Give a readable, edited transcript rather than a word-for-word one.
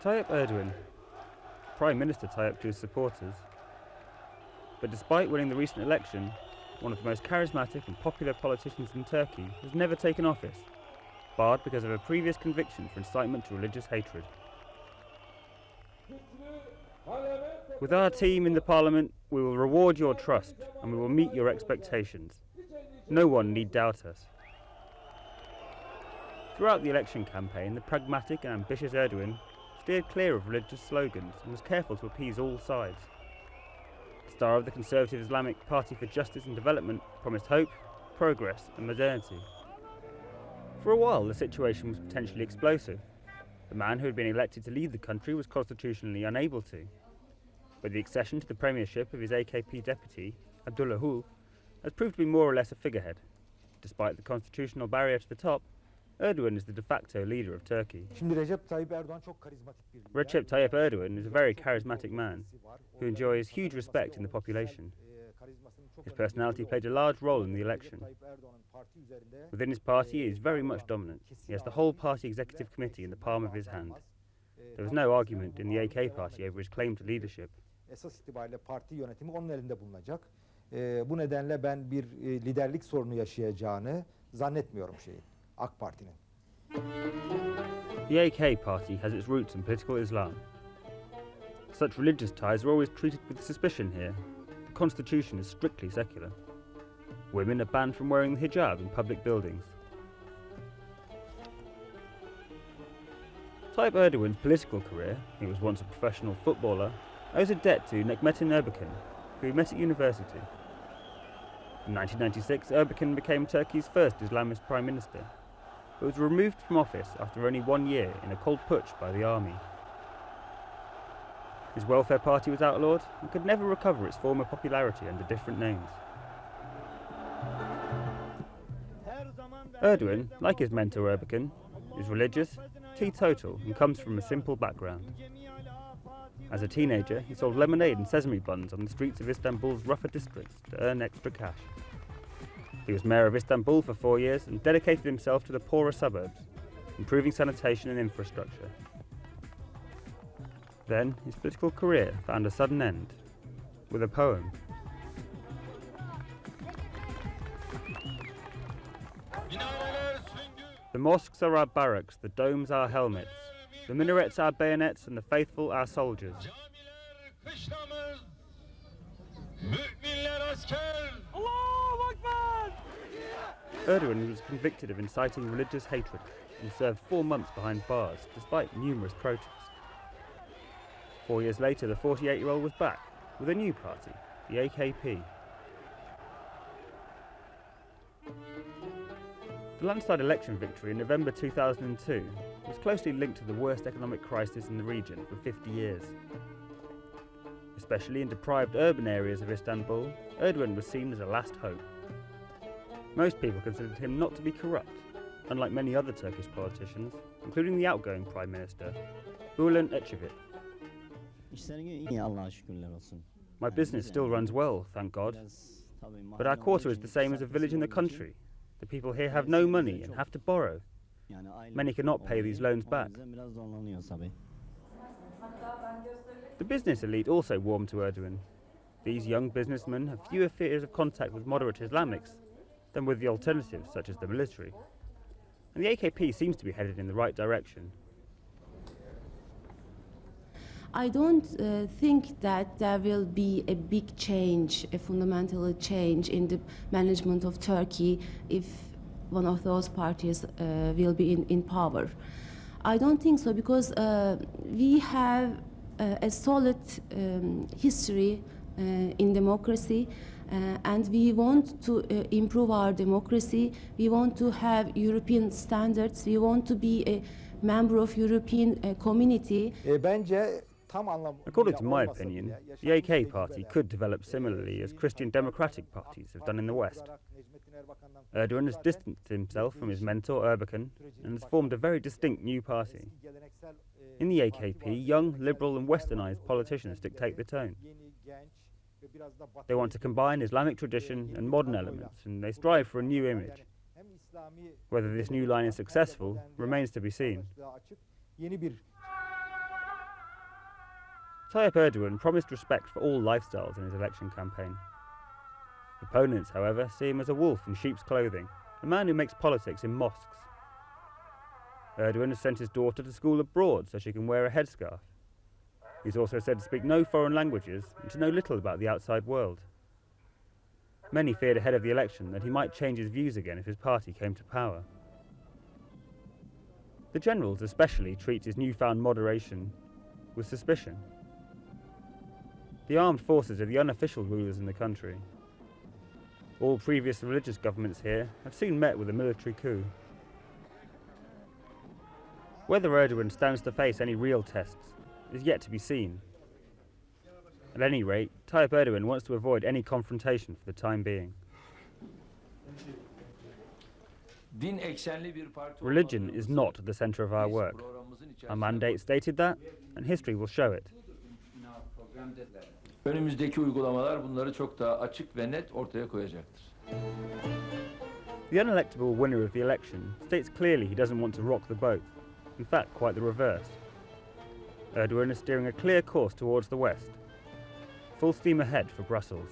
Tayyip Erdogan, Prime Minister Tayyip to his supporters, but despite winning the recent election, one of the most charismatic and popular politicians in Turkey has never taken office, barred because of a previous conviction for incitement to religious hatred. With our team in the parliament, we will reward your trust and we will meet your expectations. No one need doubt us. Throughout the election campaign, the pragmatic and ambitious Erdogan steered clear of religious slogans and was careful to appease all sides. The star of the Conservative Islamic Party for Justice and Development promised hope, progress and modernity. For a while, the situation was potentially explosive. The man who had been elected to lead the country was constitutionally unable to. But the accession to the premiership of his AKP deputy, Abdullah Gül, has proved to be more or less a figurehead. Despite the constitutional barrier to the top, Erdogan is the de facto leader of Turkey. Recep Tayyip Erdogan is a very charismatic man who enjoys huge respect in the population. His personality played a large role in the election. Within his party, he is very much dominant. He has the whole party executive committee in the palm of his hand. There was no argument in the AK party over his claim to leadership. Esas itibariyle parti yönetimi onun elinde bulunacak. Bu nedenle ben bir liderlik sorunu yaşayacağını zannetmiyorum AK Parti'nin. The AK party has its roots in political Islam. Such religious ties are always treated with suspicion here. The constitution is strictly secular. Women are banned from wearing the hijab in public buildings. Tayyip Erdogan's political career, he was once a professional footballer, owes a debt to Man Erdogan, who he met at university. In 1996, Erdogan became Turkey's first Islamist prime minister, but was removed from office after only 1 year in a cold putsch by the army. His welfare party was outlawed and could never recover its former popularity under different names. Erdogan, like his mentor Erdogan, is religious, teetotal and comes from a simple background. As a teenager, he sold lemonade and sesame buns on the streets of Istanbul's rougher districts to earn extra cash. He was mayor of Istanbul for 4 years and dedicated himself to the poorer suburbs, improving sanitation and infrastructure. Then, his political career found a sudden end, with a poem. The mosques are our barracks, the domes our helmets, the minarets our bayonets and the faithful our soldiers. Erdogan was convicted of inciting religious hatred and served 4 months behind bars, despite numerous protests. 4 years later, the 48-year-old was back, with a new party, the AKP. The landslide election victory in November 2002 was closely linked to the worst economic crisis in the region for 50 years. Especially in deprived urban areas of Istanbul, Erdogan was seen as a last hope. Most people considered him not to be corrupt, unlike many other Turkish politicians, including the outgoing Prime Minister, Bülent Ecevit. My business still runs well, thank God. But our quarter is the same as a village in the country. The people here have no money and have to borrow. Many cannot pay these loans back. The business elite also warmed to Erdogan. These young businessmen have fewer fears of contact with moderate Islamics than with the alternatives such as the military. And the AKP seems to be headed in the right direction. I don't think that there will be a big change, a fundamental change in the management of Turkey if one of those parties will be in power. I don't think so, because we have a solid history in democracy, and we want to improve our democracy. We want to have European standards. We want to be a member of European community. According to my opinion, the AK party could develop similarly as Christian democratic parties have done in the West. Erdogan has distanced himself from his mentor Erdogan and has formed a very distinct new party. In the AKP, young, liberal and westernized politicians dictate the tone. They want to combine Islamic tradition and modern elements, and they strive for a new image. Whether this new line is successful remains to be seen. Tayyip Erdogan promised respect for all lifestyles in his election campaign. Opponents, however, see him as a wolf in sheep's clothing, a man who makes politics in mosques. Erdogan has sent his daughter to school abroad so she can wear a headscarf. He's also said to speak no foreign languages and to know little about the outside world. Many feared ahead of the election that he might change his views again if his party came to power. The generals especially treat his newfound moderation with suspicion. The armed forces are the unofficial rulers in the country. All previous religious governments here have soon met with a military coup. Whether Erdogan stands to face any real tests is yet to be seen. At any rate, Tayyip Erdogan wants to avoid any confrontation for the time being. Religion is not at the centre of our work. Our mandate stated that, and history will show it. Önümüzdeki uygulamalar bunları çok daha açık ve net ortaya koyacaktır. The unelectable winner of the election states clearly he doesn't want to rock the boat. In fact, quite the reverse. Erdogan is steering a clear course towards the west. Full steam ahead for Brussels.